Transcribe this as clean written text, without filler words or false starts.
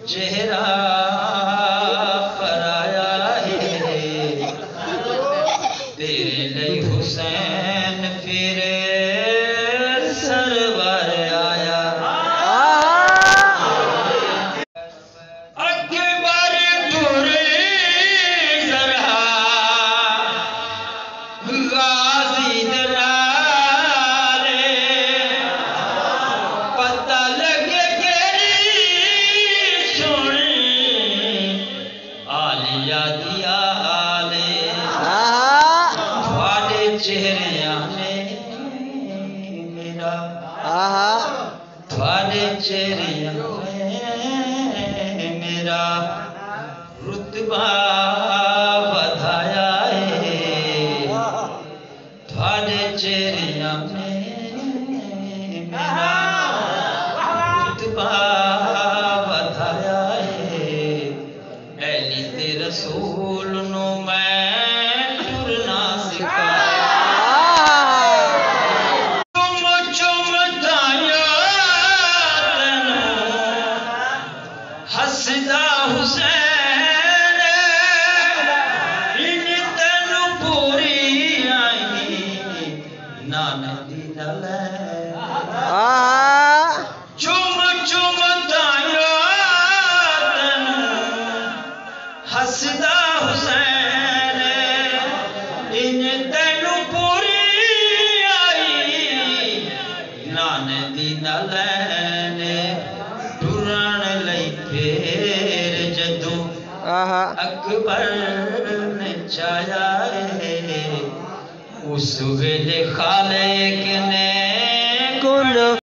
چہرہ پرایا ہے تیرے لئی حسین پھر سرور آیا اکبر پوری ذرا غازی دلالے پتہ لگے کیری سونی آلیا دیا آلے تھوڑے چہریاں نے میرا تھوڑے چہریاں نے میرا رتبہ بدھایا ہے تھوڑے چہریاں نے میرا رتبہ بدھایا ہے اہلی تے رسول نو میں ٹرنا سکھایا حسدہ حسین ان تینو پوری آئی نانے دی نلے چم چم دائیا تینو حسدہ حسین ان تینو پوری آئی نانے دی نلے پھر جدو اکبر نے چاہیا ہے اس ویلے خالق نے